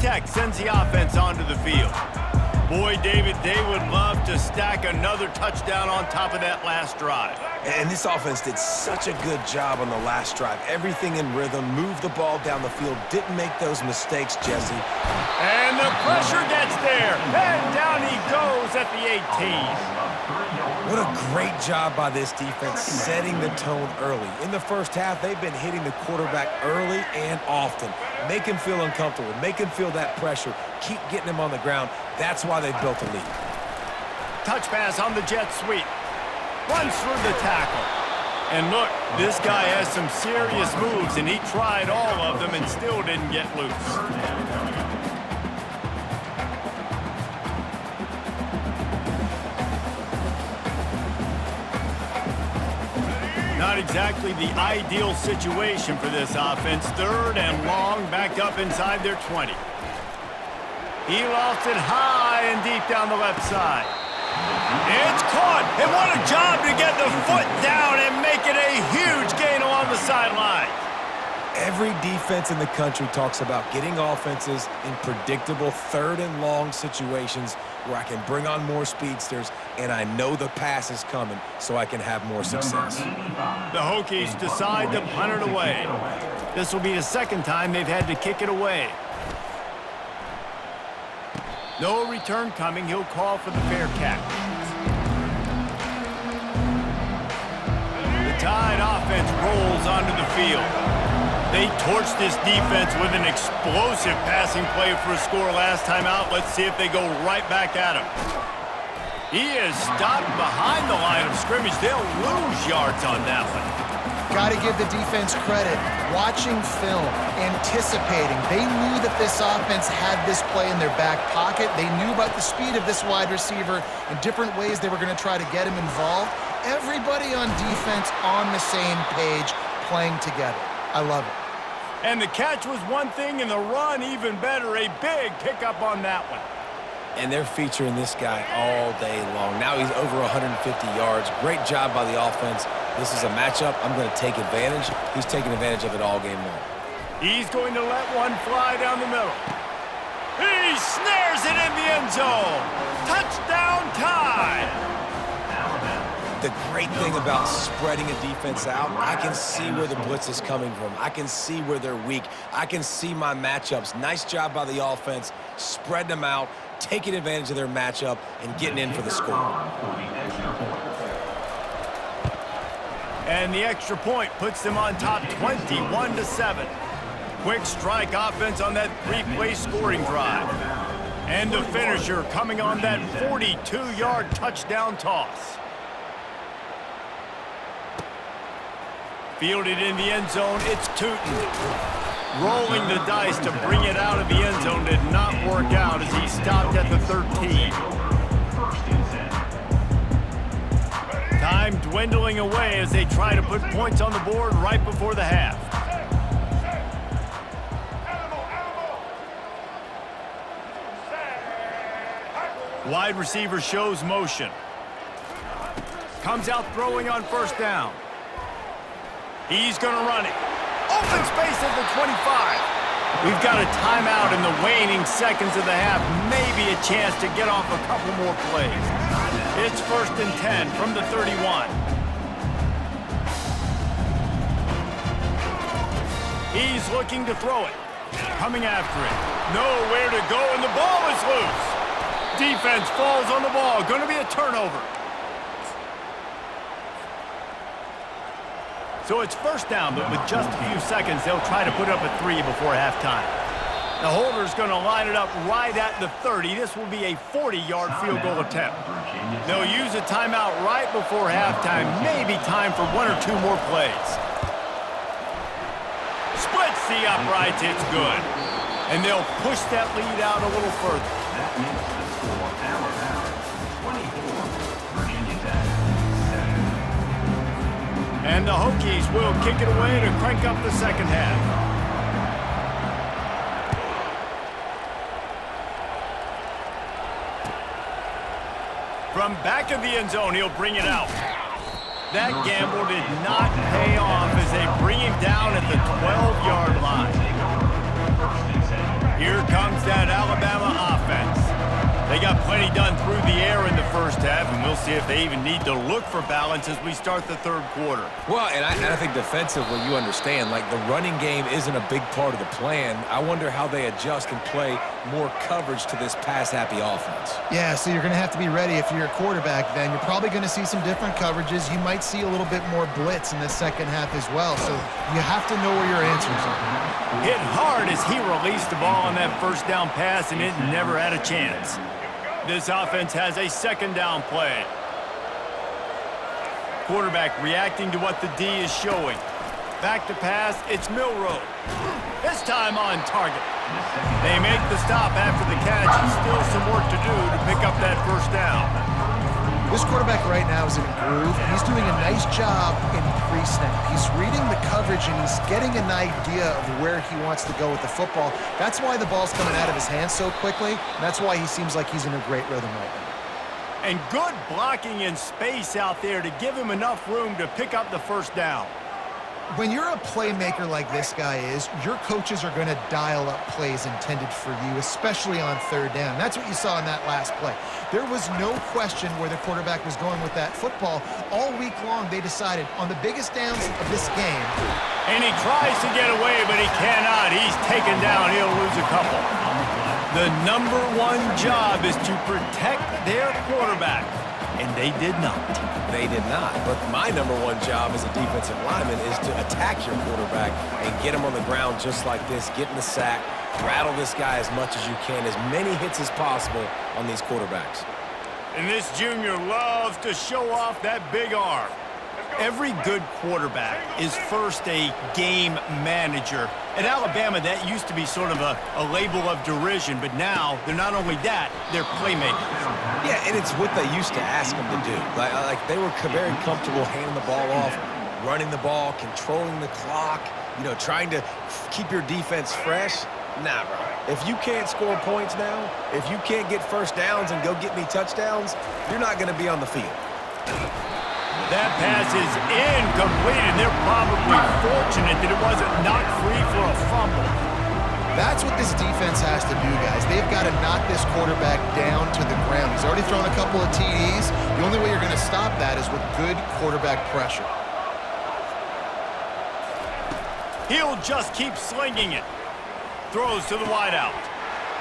Tech sends the offense onto the field. Boy, David, they would love to stack another touchdown on top of that last drive. And this offense did such a good job on the last drive. Everything in rhythm, moved the ball down the field, didn't make those mistakes, Jesse. And the pressure gets there, and down he goes at the 18. What a great job by this defense setting the tone early. In the first half, they've been hitting the quarterback early and often. Make him feel uncomfortable, make him feel that pressure, keep getting him on the ground. That's why they've built a lead. Touch pass on the jet sweep. Runs through the tackle. And look, this guy has some serious moves, and he tried all of them and still didn't get loose. Not exactly the ideal situation for this offense. 3rd and long, back up inside their 20. He lofts it high and deep down the left side. It's caught, and what a job to get the foot down and make it a huge gain along the sideline. Every defense in the country talks about getting offenses in predictable 3rd and long situations where I can bring on more speedsters and I know the pass is coming so I can have more success. The Hokies decide to punt it away. This will be the 2nd time they've had to kick it away. No return coming. He'll call for the fair catch. The Tide offense rolls onto the field. They torched this defense with an explosive passing play for a score last time out. Let's see if they go right back at him. He is stopped behind the line of scrimmage. They'll lose yards on that one. Got to give the defense credit. Watching film, anticipating. They knew that this offense had this play in their back pocket. They knew about the speed of this wide receiver and different ways they were going to try to get him involved. Everybody on defense on the same page, playing together. I love it. And the catch was one thing, and the run even better. A big pickup on that one. And they're featuring this guy all day long. Now he's over 150 yards. Great job by the offense. This is a matchup. I'm going to take advantage. He's taking advantage of it all game long. He's going to let one fly down the middle. He snares it in the end zone. Touchdown Tide. The great thing about spreading a defense out, I can see where the blitz is coming from. I can see where they're weak. I can see my matchups. Nice job by the offense, spreading them out, taking advantage of their matchup, and getting in for the score. And the extra point puts them on top 21-7. Quick strike offense on that 3-play scoring drive. And the finisher coming on that 42-yard touchdown toss. Fielded in the end zone, it's Tootin. Rolling the dice to bring it out of the end zone did not work out as he stopped at the 13. Time dwindling away as they try to put points on the board right before the half. Wide receiver shows motion. Comes out throwing on 1st down. He's going to run it. Open space at the 25. We've got a timeout in the waning seconds of the half. Maybe a chance to get off a couple more plays. It's 1st and 10 from the 31. He's looking to throw it. Coming after it. Nowhere to go, and the ball is loose. Defense falls on the ball. Going to be a turnover. So it's 1st down, but with just a few seconds, they'll try to put up a 3 before halftime. The holder's going to line it up right at the 30. This will be a 40-yard field goal attempt. They'll use a timeout right before halftime. Maybe time for 1 or 2 more plays. Splits the uprights. It's good. And they'll push that lead out a little further. That makes the score Alabama 24, Virginia Tech 7. And the Hokies will kick it away to crank up the 2nd half. From back of the end zone, he'll bring it out. That gamble did not pay off as they bring him down at the 12-yard line. Here comes that Alabama offense. They got plenty done through the air in the first half, and we'll see if they even need to look for balance as we start the third quarter. Well, and I think defensively, you understand, like the running game isn't a big part of the plan. I wonder how they adjust and play more coverage to this pass-happy offense. Yeah, so you're going to have to be ready if you're a quarterback then. You're probably going to see some different coverages. You might see a little bit more blitz in the second half as well, so you have to know where your answers are. Hit hard as he released the ball on that first down pass, and it never had a chance. This offense has a second down play. Quarterback reacting to what the D is showing. Back to pass, it's Milroe. This time on target. They make the stop after the catch, and still some work to do to pick up that first down. This quarterback right now is in a groove. He's doing a nice job in pre-snap. He's reading the coverage, and he's getting an idea of where he wants to go with the football. That's why the ball's coming out of his hands so quickly, and that's why he seems like he's in a great rhythm right now. And good blocking in space out there to give him enough room to pick up the first down. When you're a playmaker like this guy is, your coaches are going to dial up plays intended for you, especially on third down. That's what you saw in that last play. There was no question where the quarterback was going with that football. All week long, they decided on the biggest downs of this game. And he tries to get away, but he cannot. He's taken down. He'll lose a couple. The number one job is to protect their quarterback, and they did not. They did not. But my number one job as a defensive lineman is to attack your quarterback and get him on the ground just like this, get in the sack, rattle this guy as much as you can, as many hits as possible on these quarterbacks. And this junior loves to show off that big arm. Every good quarterback is first a game manager. At Alabama, that used to be sort of a label of derision, but now they're not only that, they're playmakers. Yeah, and it's what they used to ask them to do. Like they were very comfortable handing the ball off, running the ball, controlling the clock, trying to keep your defense fresh. Nah, bro. If you can't score points now, if you can't get first downs and go get me touchdowns, you're not going to be on the field. That pass is incomplete, and they're probably fortunate that it wasn't knocked free for a fumble. That's what this defense has to do, guys. They've got to knock this quarterback down to the ground. He's already thrown a couple of TDs. The only way you're going to stop that is with good quarterback pressure. He'll just keep slinging it. Throws to the wideout.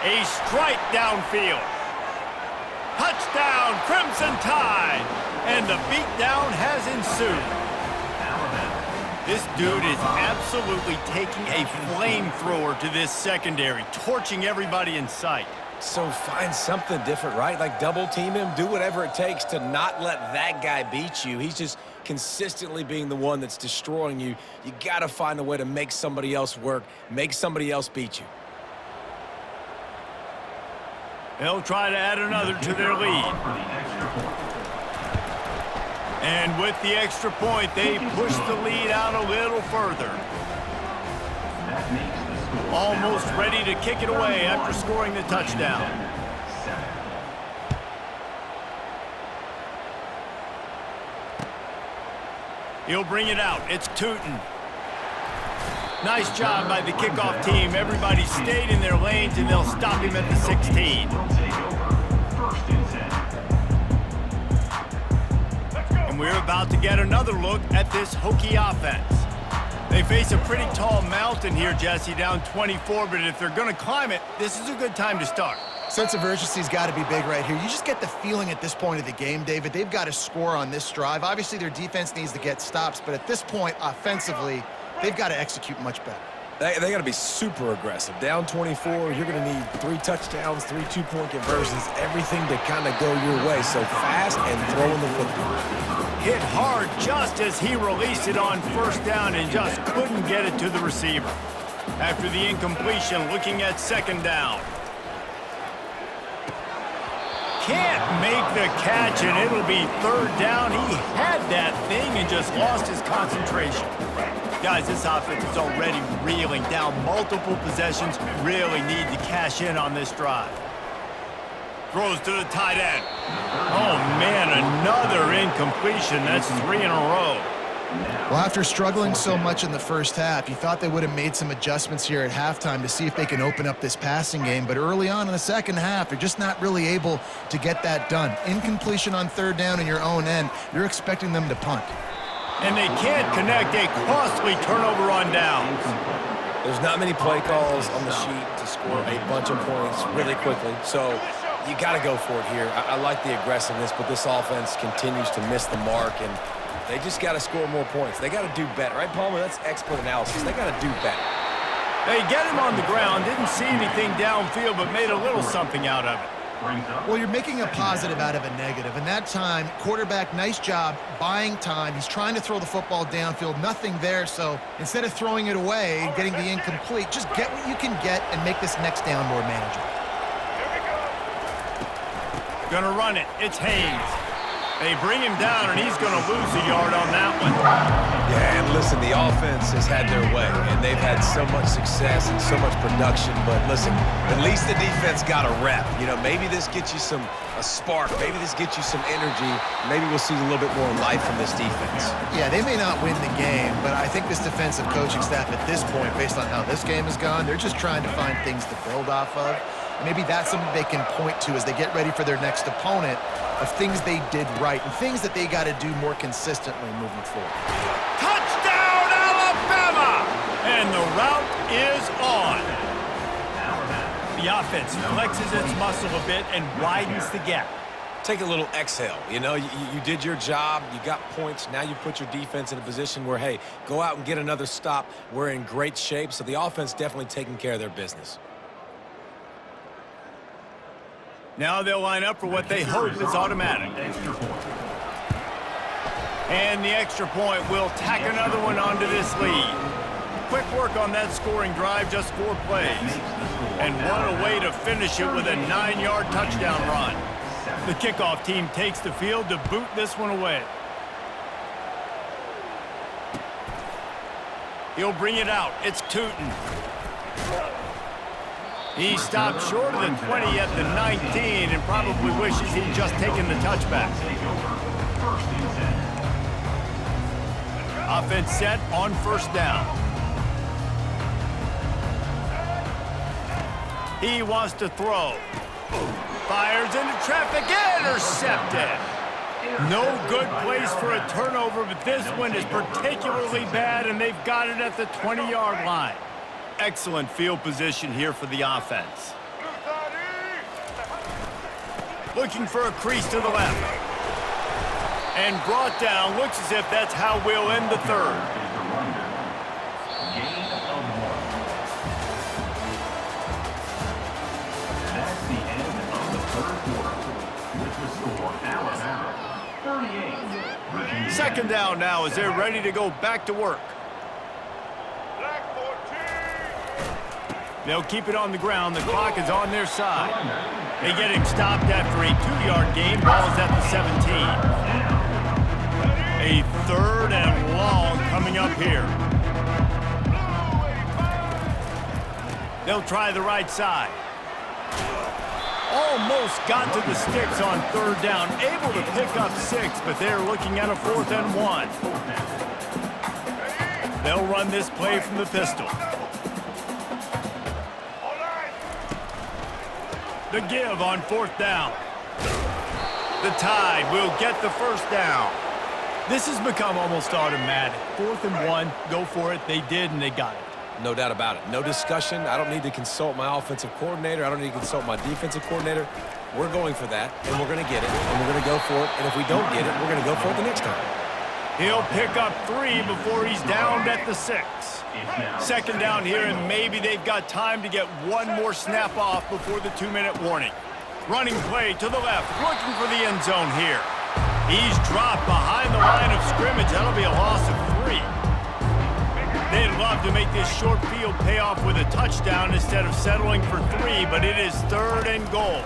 A strike downfield. Touchdown, Crimson Tide! And the beatdown has ensued. This dude is absolutely taking a flamethrower to this secondary, torching everybody in sight. So find something different, right? Like double team him, do whatever it takes to not let that guy beat you. He's just consistently being the one that's destroying you. You got to find a way to make somebody else work, make somebody else beat you. They'll try to add another to their lead. And with the extra point, they push the lead out a little further. Almost ready to kick it away after scoring the touchdown. He'll bring it out. It's Tootin. Nice job by the kickoff team. Everybody stayed in their lanes, and they'll stop him at the 16. And we're about to get another look at this Hokie offense. They face a pretty tall mountain here, Jesse, down 24, but if they're going to climb it, this is a good time to start. Sense of urgency's got to be big right here. You just get the feeling at this point of the game, David, they've got to score on this drive. Obviously, their defense needs to get stops, but at this point, offensively, they've got to execute much better. They got to be super aggressive. Down 24, you're going to need 3 touchdowns, 3 two-point conversions, everything to kind of go your way. So fast and throwing the football. Hit hard just as he released it on first down and just couldn't get it to the receiver. After the incompletion, looking at second down. Can't make the catch, and it'll be third down. He had that thing and just lost his concentration. Guys, this offense is already reeling down multiple possessions. Really need to cash in on this drive. Throws to the tight end. Oh, man, another incompletion. That's 3 in a row. Well, after struggling so much in the first half, you thought they would have made some adjustments here at halftime to see if they can open up this passing game. But early on in the second half, they're just not really able to get that done. Incompletion on third down in your own end, you're expecting them to punt. And they can't connect a costly turnover on downs. There's not many play calls on the sheet to score a bunch of points really quickly, so you got to go for it here. I like the aggressiveness, but this offense continues to miss the mark, and they just got to score more points. They got to do better, right, Palmer? That's expert analysis. They got to do better. They get him on the ground, didn't see anything downfield, but made a little something out of it. Well, you're making a positive out of a negative. And that time, quarterback, nice job buying time. He's trying to throw the football downfield. Nothing there. So instead of throwing it away and getting the incomplete, just get what you can get and make this next down more manageable. Gonna run it. It's Haynes. They bring him down, and he's gonna lose a yard on that one. Yeah, and listen, the offense has had their way, and they've had so much success and so much production. But listen, at least the defense got a rep. You know, maybe this gets you a spark. Maybe this gets you some energy. Maybe we'll see a little bit more life from this defense. Yeah, they may not win the game, but I think this defensive coaching staff at this point, based on how this game has gone, they're just trying to find things to build off of. Maybe that's something they can point to as they get ready for their next opponent, of things they did right and things that they got to do more consistently moving forward. Touchdown, Alabama! And the route is on. The offense flexes its muscle a bit and widens the gap. Take a little exhale. You know, you did your job. You got points. Now you put your defense in a position where, hey, go out and get another stop. We're in great shape, so the offense definitely taking care of their business. Now they'll line up for what they hope is automatic. And the extra point will tack another one onto this lead. Quick work on that scoring drive, just 4 plays. And what a way to finish it with a 9-yard touchdown run. The kickoff team takes the field to boot this one away. He'll bring it out. It's Tootin. He stopped short of the 20 at the 19 and probably wishes he'd just taken the touchback. Offense set on first down. He wants to throw. Fires into traffic, intercepted. No good place for a turnover, but this one is particularly bad, and they've got it at the 20-yard line. Excellent field position here for the offense. Looking for a crease to the left. And brought down. Looks as if that's how we'll end the third. That's the end of the third quarter. With the score, Alabama 38. Second down now as they're ready to go back to work. They'll keep it on the ground. The clock is on their side. They get him stopped after a 2-yard gain. Ball's at the 17. A third and long coming up here. They'll try the right side. Almost got to the sticks on third down. Able to pick up 6, but they're looking at a 4th and 1. They'll run this play from the pistol. The give on 4th down. The Tide will get the first down. This has become almost automatic. 4th and 1, go for it. They did, and they got it. No doubt about it. No discussion. I don't need to consult my offensive coordinator. I don't need to consult my defensive coordinator. We're going for that, and we're going to get it, and we're going to go for it. And if we don't get it, we're going to go for it the next time. He'll pick up 3 before he's downed at the 6. Second down here, and maybe they've got time to get one more snap off before the 2-minute warning. Running play to the left, looking for the end zone here. He's dropped behind the line of scrimmage. That'll be a loss of 3. They'd love to make this short field pay off with a touchdown instead of settling for 3, but it is 3rd and goal.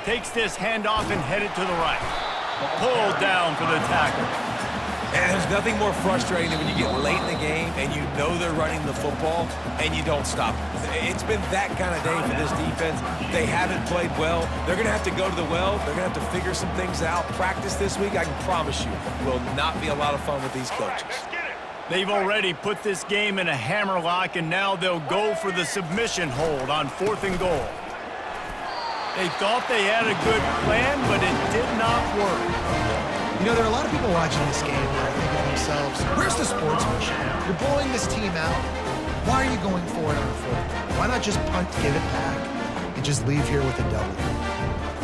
Takes this handoff and headed to the right. Pulled down for the tackle. And there's nothing more frustrating than when you get late in the game and you know they're running the football and you don't stop them. It's been that kind of day for this defense. They haven't played well. They're going to have to go to the well. They're going to have to figure some things out. Practice this week, I can promise you, will not be a lot of fun with these coaches. They've already put this game in a hammerlock, and now they'll go for the submission hold on 4th and goal. They thought they had a good plan, but it did not work. You know, there are a lot of people watching this game that are thinking to themselves, where's the sportsmanship? You're blowing this team out. Why are you going for it on 4th down? Why not just punt, give it back, and just leave here with a W?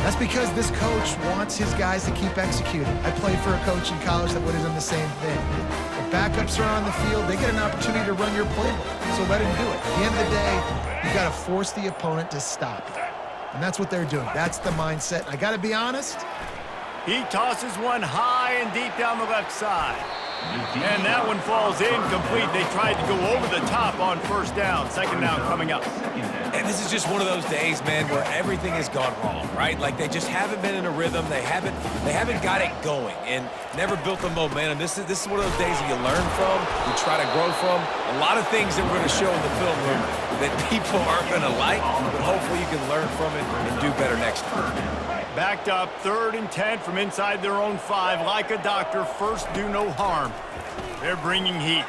That's because this coach wants his guys to keep executing. I played for a coach in college that would have done the same thing. If backups are on the field, they get an opportunity to run your playbook, so let him do it. At the end of the day, you've got to force the opponent to stop it. And that's what they're doing. That's the mindset. I got to be honest. He tosses one high and deep down the left side. And that one falls incomplete. They tried to go over the top on 1st down. 2nd down coming up. And this is just one of those days, man, where everything has gone wrong, right? Like they just haven't been in a rhythm. They haven't got it going and never built the momentum. This is one of those days that you learn from, you try to grow from. A lot of things that we're going to show in the film room that people aren't going to like, but hopefully you can learn from it and do better next time. Backed up 3rd and 10 from inside their own 5. Like a doctor, first do no harm. They're bringing heat.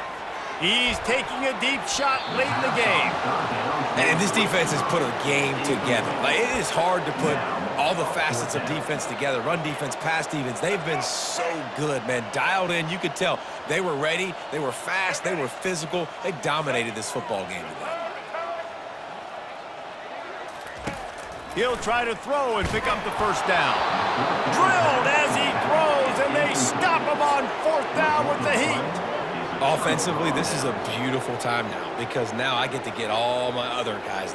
He's taking a deep shot late in the game. And this defense has put a game together. Like, it is hard to put all the facets of defense together. Run defense, pass defense. They've been so good, man. Dialed in. You could tell they were ready. They were fast. They were physical. They dominated this football game today. He'll try to throw and pick up the 1st down. Drilled as he throws, and they stop him on 4th down with the heat. Offensively, this is a beautiful time now because now I get to get all my other guys.